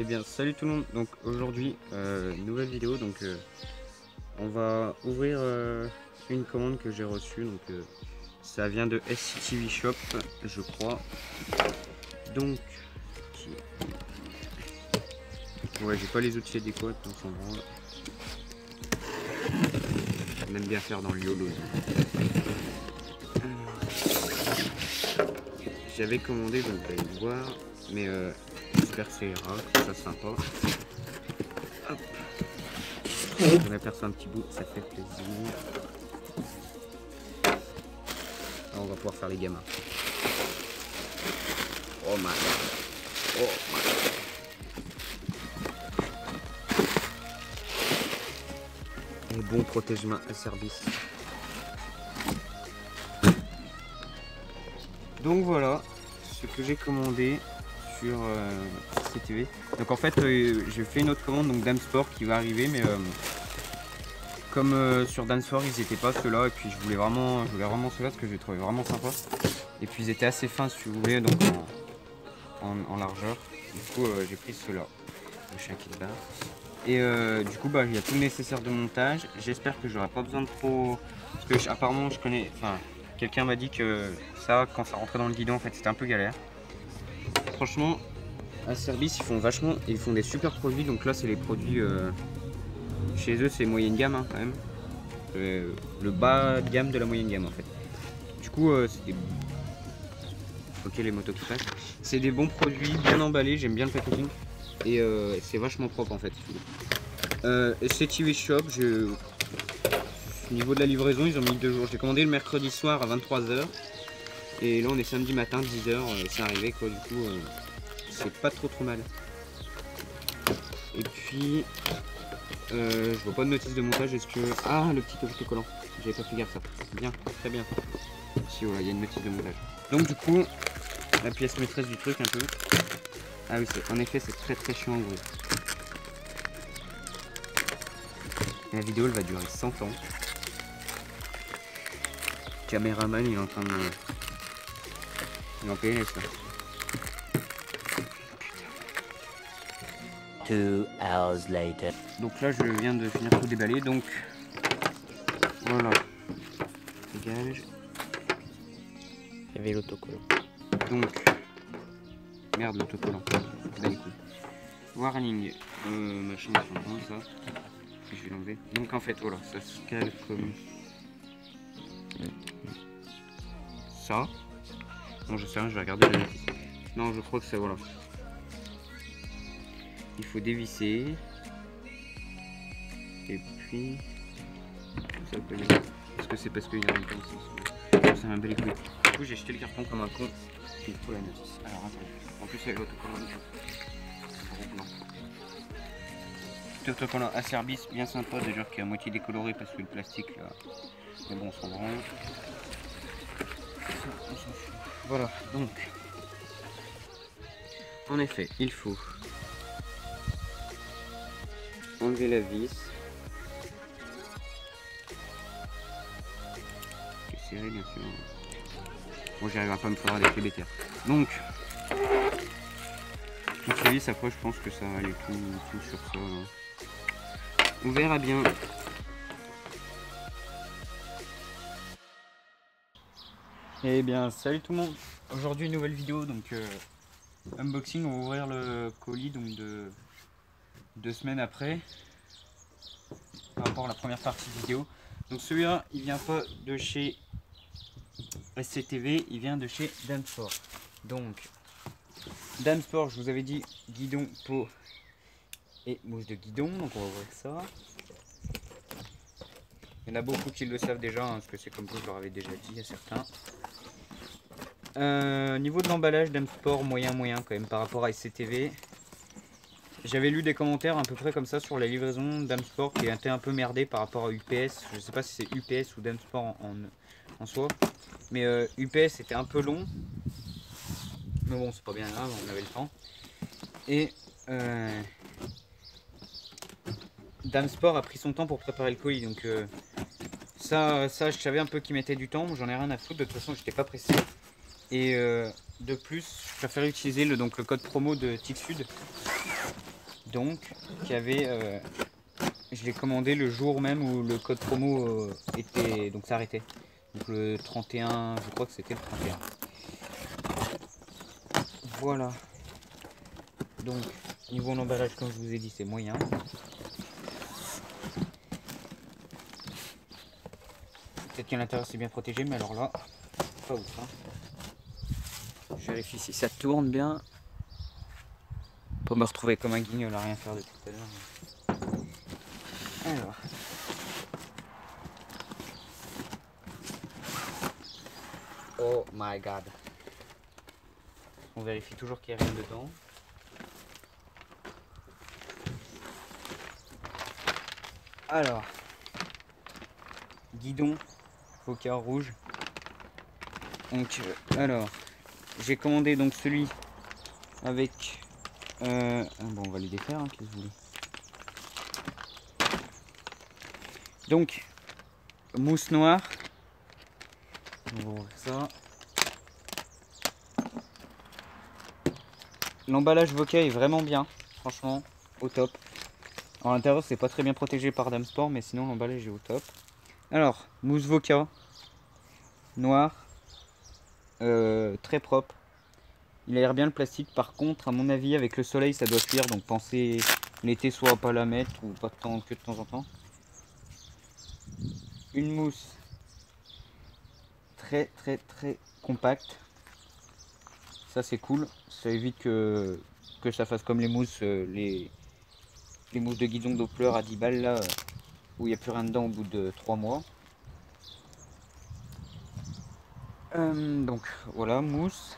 Eh bien salut tout le monde, donc aujourd'hui nouvelle vidéo, donc on va ouvrir une commande que j'ai reçue, donc ça vient de SCTV Shop je crois, donc ouais j'ai pas les outils adéquats, on s'en branle, on aime bien faire dans le YOLO. J'avais commandé, donc vous allez le voir, mais j'espère que c'est rare, que ça sympa. Hop. On aperçoit un petit bout, ça fait plaisir. Alors on va pouvoir faire les gamins. Oh my god. Oh my god. Et bon protège-main à service. Donc voilà ce que j'ai commandé sur CTV. Donc en fait j'ai fait une autre commande, donc Damsport qui va arriver, mais comme sur Damsport ils n'étaient pas ceux-là, et puis je voulais vraiment ceux-là parce que je les trouvais vraiment sympas. Et puis ils étaient assez fins si vous voulez, donc en largeur. Du coup j'ai pris ceux-là, le chien qui se barre. Et du coup il y a tout le nécessaire de montage. J'espère que j'aurai pas besoin de trop, parce que apparemment je connais, enfin quelqu'un m'a dit que ça, quand ça rentrait dans le guidon, en fait c'était un peu galère. Franchement à Service ils font des super produits. Donc là c'est les produits chez eux, c'est moyenne gamme hein, quand même, le bas de gamme de la moyenne gamme en fait. Du coup c'est des... ok, les motos qui passent, c'est des bons produits bien emballés, j'aime bien le packaging et c'est vachement propre en fait. SCTV Shop, au niveau de la livraison ils ont mis 2 jours, j'ai commandé le mercredi soir à 23 h et là on est samedi matin 10 h, c'est arrivé quoi. Du coup c'est pas trop mal. Et puis je vois pas de notice de montage. Est-ce que... ah, le petit autocollant, j'avais pas fait gaffe ça. Bien, très bien. Si voilà, il y a une notice de montage. Donc du coup la pièce maîtresse du truc un peu. Ah oui, en effet c'est très chiant en gros. La vidéo elle va durer 100 ans. Le caméraman il est en train de... il en paye les ça. 2 hours later. Donc là je viens de finir tout déballer, donc voilà. Dégage. Il y avait l'autocollant. Donc merde, l'autocollant. Bah écoute. Warning, machin, ça. Je vais l'enlever. Donc en fait voilà, ça se cale comme ça. Non je sais rien, je vais regarder la notice. Non je crois que c'est voilà. Il faut dévisser. Et puis ça peut y aller. Est-ce que c'est parce qu'il y a un temps? Ça m'a les couilles. Du coup j'ai jeté le carton comme un con. Il faut la notice. Alors attends. En plus avec l'autocollant. Petit autocollant à service bien sympa, d'ailleurs qui est à moitié décoloré parce que le plastique là. Mais bon, on s'en branle. Voilà, donc en effet il faut enlever la vis. Qui est serré bien sûr. Bon, j'y arriverai pas, il me faudra des clés BTR. Donc la vis, après je pense que ça va aller tout sur ça. On verra bien. Eh bien salut tout le monde. Aujourd'hui une nouvelle vidéo, donc unboxing. On va ouvrir le colis donc de 2 semaines après, par rapport à la première partie de vidéo. Donc celui-là il vient pas de chez SCTV, il vient de chez Damsport. Donc Damsport, je vous avais dit guidon, pot et mousse de guidon. Donc on va ouvrir ça. Il y en a beaucoup qui le savent déjà hein, parce que c'est comme je leur avais déjà dit à certains. Niveau de l'emballage, Damsport moyen quand même par rapport à SCTV. J'avais lu des commentaires à peu près comme ça sur la livraison Damsport qui était un peu merdé par rapport à UPS. Je sais pas si c'est UPS ou Damsport en soi, mais UPS était un peu long, mais bon c'est pas bien grave, on avait le temps. Et Damsport a pris son temps pour préparer le colis, donc ça je savais un peu qu'il mettait du temps. J'en ai rien à foutre, de toute façon j'étais pas pressé. Et de plus je préférais utiliser le code promo de TixSud Donc, qui avait... je l'ai commandé le jour même où le code promo était... Donc s'arrêtait. Donc le 31, je crois que c'était le 31. Voilà. Donc, niveau emballage, comme je vous ai dit, c'est moyen. Peut-être qu'à l'intérieur c'est bien protégé, mais alors là, pas ouf. Hein. Je vérifie si ça tourne bien. Pour me retrouver comme un guignol à rien faire depuis tout à l'heure. Alors. Oh my god. On vérifie toujours qu'il n'y a rien dedans. Alors. Guidon. Voca rouge. Donc, alors. J'ai commandé donc celui avec... bon, on va les défaire, hein, qu'est-ce que vous voulez. Donc, mousse noire. On va ouvrir ça. L'emballage Voca est vraiment bien, franchement, au top. À l'intérieur, c'est pas très bien protégé par Dame Sport, mais sinon l'emballage est au top. Alors, mousse Voca, noir, très propre. Il aère bien le plastique. Par contre, à mon avis, avec le soleil, ça doit fuir. Donc pensez l'été soit à pas la mettre ou pas que de temps en temps. Une mousse très compacte. Ça c'est cool. Ça évite que ça fasse comme les mousses, les mousses de guidon Doppler à 10 balles là, où il n'y a plus rien dedans au bout de 3 mois. Donc voilà, mousse.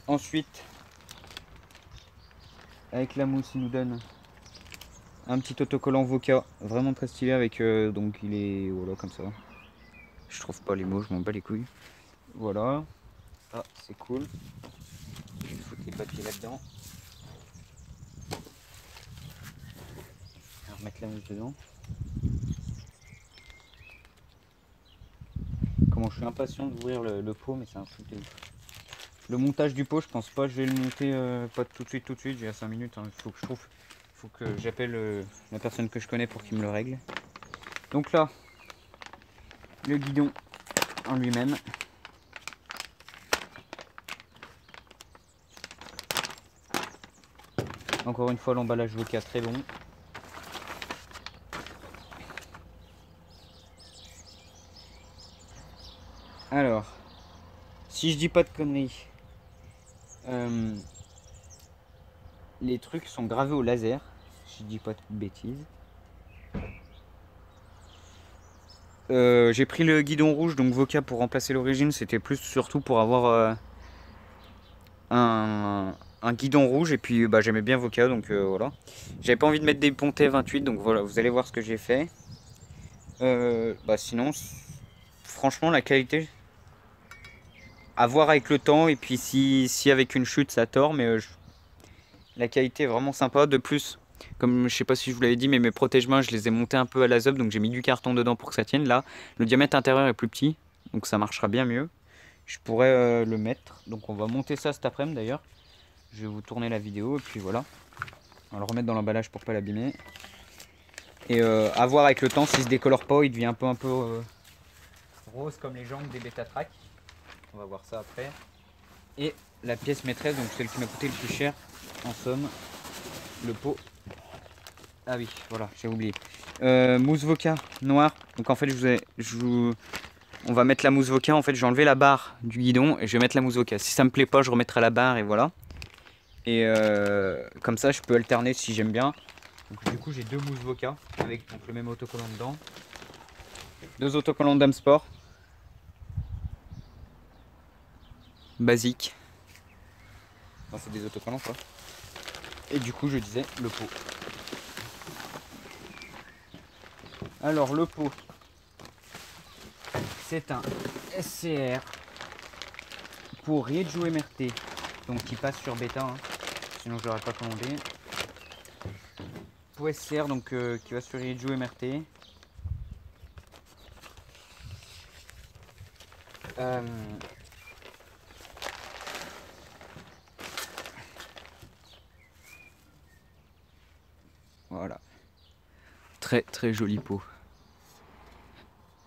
Ensuite, avec la mousse, il nous donne un petit autocollant Voca, vraiment très stylé avec donc il est voilà comme ça. Je trouve pas les mots, je m'en bats les couilles. Voilà, ça c'est cool. Je vais foutre les papiers là-dedans. On va remettre la mousse dedans. Comment je suis impatient d'ouvrir le pot, mais c'est un truc de ouf. Le montage du pot, je pense pas que je vais le monter pas tout de suite, j'ai à 5 minutes. Hein. Faut que j'appelle la personne que je connais pour qu'il me le règle. Donc là, le guidon en lui-même. Encore une fois, l'emballage Voca très bon. Alors, si je dis pas de conneries, les trucs sont gravés au laser, si je dis pas de bêtises. J'ai pris le guidon rouge, donc Voca pour remplacer l'origine, c'était plus surtout pour avoir un guidon rouge, et puis bah, j'aimais bien Voca, donc voilà. J'avais pas envie de mettre des Pontet 28, donc voilà, vous allez voir ce que j'ai fait. Bah sinon, franchement la qualité, à voir avec le temps, et puis si avec une chute ça tord, mais la qualité est vraiment sympa. De plus, comme je sais pas si je vous l'avais dit, mais mes protège-mains je les ai montés un peu à la zob, donc j'ai mis du carton dedans pour que ça tienne. Là, le diamètre intérieur est plus petit, donc ça marchera bien mieux. Je pourrais le mettre, donc on va monter ça cet après-midi d'ailleurs. Je vais vous tourner la vidéo, et puis voilà. On va le remettre dans l'emballage pour pas l'abîmer. Et à voir avec le temps, s'il se décolore pas, il devient un peu rose comme les jambes des Beta Track. On va voir ça après. Et la pièce maîtresse, donc celle qui m'a coûté le plus cher, en somme, le pot. Ah oui, voilà, j'ai oublié. Mousse Voca noire. Donc en fait, on va mettre la mousse Voca. En fait, j'ai enlevé la barre du guidon et je vais mettre la mousse Voca. Si ça me plaît pas, je remettrai la barre et voilà. Et comme ça, je peux alterner si j'aime bien. Donc, du coup, j'ai deux mousses Voca avec donc, le même autocollant dedans. Deux autocollants Dame Sport. Basique. Enfin, c'est des autocollants quoi. Et du coup, je disais le pot. Alors, le pot, c'est un SCR pour Rieju MRT. Donc, qui passe sur bêta. Hein. Sinon, je l'aurais pas commandé. Pot SCR, donc qui va sur Rieju MRT. Voilà. Très très jolie peau.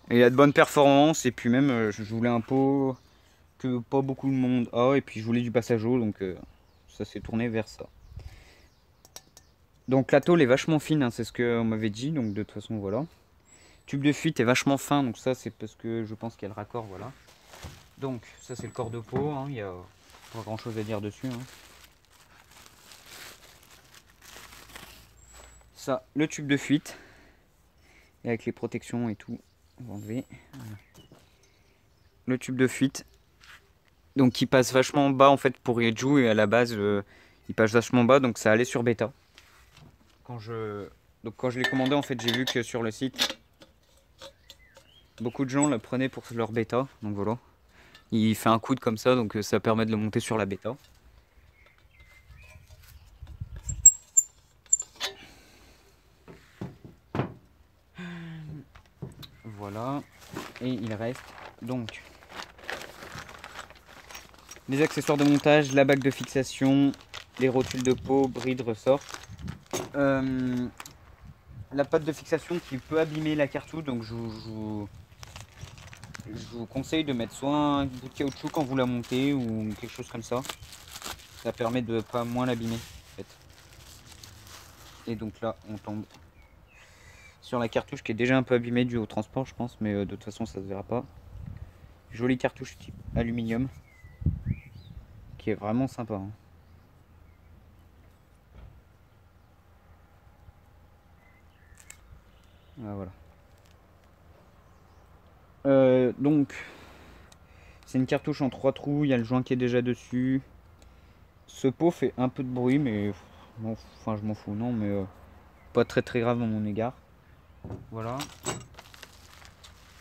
Et il a de bonnes performances. Et puis même, je voulais un pot que pas beaucoup de monde a. Et puis je voulais du passage eau. Donc ça s'est tourné vers ça. Donc la tôle est vachement fine. Hein, c'est ce qu'on m'avait dit. Donc de toute façon, voilà. Tube de fuite est vachement fin. Donc ça, c'est parce que je pense qu'il y a le raccord. Voilà. Donc ça, c'est le corps de peau. Hein, il n'y a pas grand chose à dire dessus. Hein. Ça, le tube de fuite. Et avec les protections et tout. On va enlever. Voilà. Le tube de fuite. Donc qui passe vachement bas en fait pour Yeju. Et à la base, il passe vachement bas. Donc ça allait sur bêta. Quand je l'ai commandé, en fait, j'ai vu que sur le site, beaucoup de gens le prenaient pour leur bêta. Donc voilà. Il fait un coude comme ça. Donc ça permet de le monter sur la bêta. Voilà, et il reste donc les accessoires de montage, la bague de fixation, les rotules de peau, bride, ressort, la pâte de fixation qui peut abîmer la cartouche, donc je vous conseille de mettre soit un bout de caoutchouc quand vous la montez ou quelque chose comme ça. Ça permet de pas moins l'abîmer en fait. Et donc là on tombe sur la cartouche qui est déjà un peu abîmée dû au transport je pense, mais de toute façon ça se verra pas. Jolie cartouche type aluminium qui est vraiment sympa. Hein. Ah, voilà. Donc c'est une cartouche en 3 trous, il y a le joint qui est déjà dessus. Ce pot fait un peu de bruit mais bon, enfin je m'en fous, non, mais pas très très grave dans mon égard. Voilà.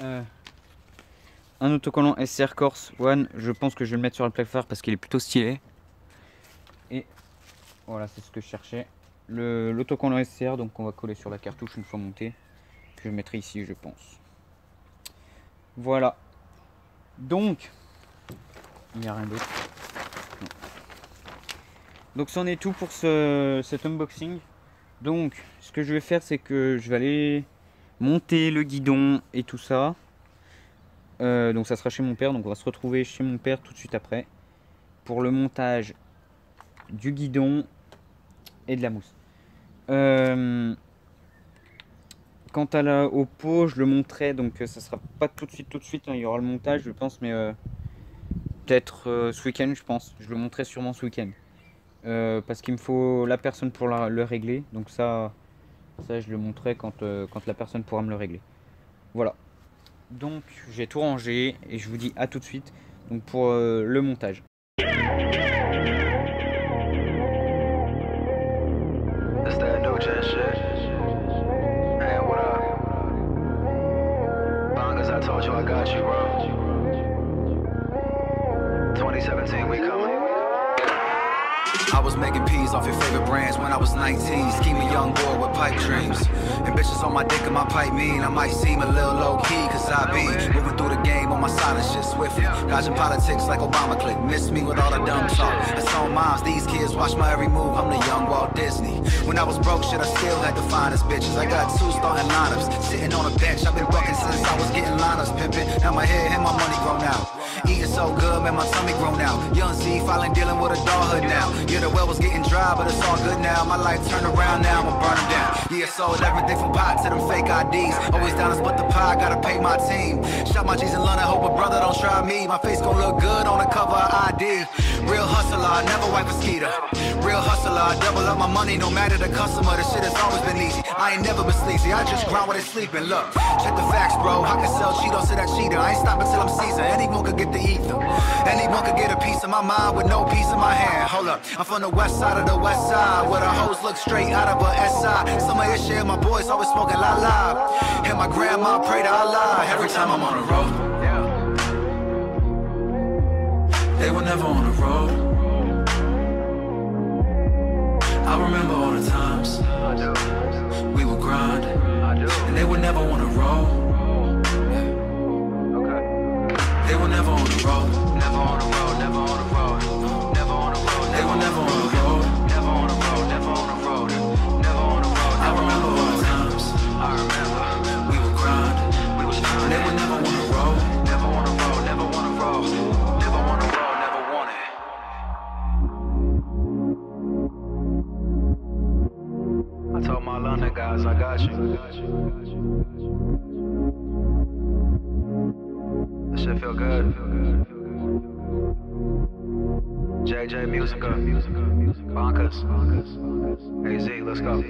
Un autocollant SR Corse One, je pense que je vais le mettre sur le plaque-phare parce qu'il est plutôt stylé. Et voilà, c'est ce que je cherchais. L'autocollant SR, donc on va coller sur la cartouche une fois monté. Puis je le mettrai ici, je pense. Voilà. Donc, il n'y a rien d'autre. Donc c'en est tout pour cet unboxing. Donc, ce que je vais faire, c'est que je vais aller monter le guidon et tout ça. Donc ça sera chez mon père, donc on va se retrouver chez mon père tout de suite après pour le montage du guidon et de la mousse. Quant au pot, je le monterai, donc ça sera pas tout de suite, hein, il y aura le montage je pense, mais peut-être ce week-end je pense, je le monterai sûrement ce week-end. Parce qu'il me faut la personne pour le régler, donc ça je le montrerai quand la personne pourra me le régler. Voilà. Donc j'ai tout rangé et je vous dis à tout de suite donc pour le montage. I was making peas off your favorite brands when I was 19. Scheming young boy with pipe dreams. And bitches on my dick and my pipe mean. I might seem a little low key, cause I be moving through the game on my silent shit swiftly. Dodging politics like Obama click. Miss me with all the dumb talk. I saw moms, these kids watch my every move. I'm the young Walt Disney. When I was broke shit, I still had the finest bitches. I got 2 starting lineups. Sitting on a bench, I've been bucking since I was getting lineups pimping. Now my head and my money grown out. Eating so good, man, my tummy grown out. Young Z finally dealing with a doghood now. Yeah, the well was getting dry, but it's all good now. My life turned around now, I'ma burn them down. Yeah, sold everything from pot to them fake IDs. Always down to split the pie, gotta pay my team. Shot my G's in London, hope a brother don't try me. My face gon' look good on the cover of ID. Real hustler, I never wipe a skeeter. Real hustler, I double up my money, no matter the customer. This shit has always been easy. I ain't never been sleazy, I just grind while they sleeping. Look, check the facts, bro. I can sell Cheetos to that cheater. I ain't stopping till I'm Caesar. Anyone could get the ether. Anyone could get a piece of my mind with no piece in my hand. Hold up, I'm from the west side of the west side, where the hoes look straight out of a SI. Some of your shit, my boys always smoking la la. And my grandma pray to Allah every time I'm on the road. They were never on the road. I remember all the times we would grind, and they were never on the road. They were never on the road. Never on the road, never on the road. Never on the road. They were never on the road. Never on the road, never on the road. Never on the road. I got you. This shit feel good. JJ Musica, Bonkers, AZ, let's go.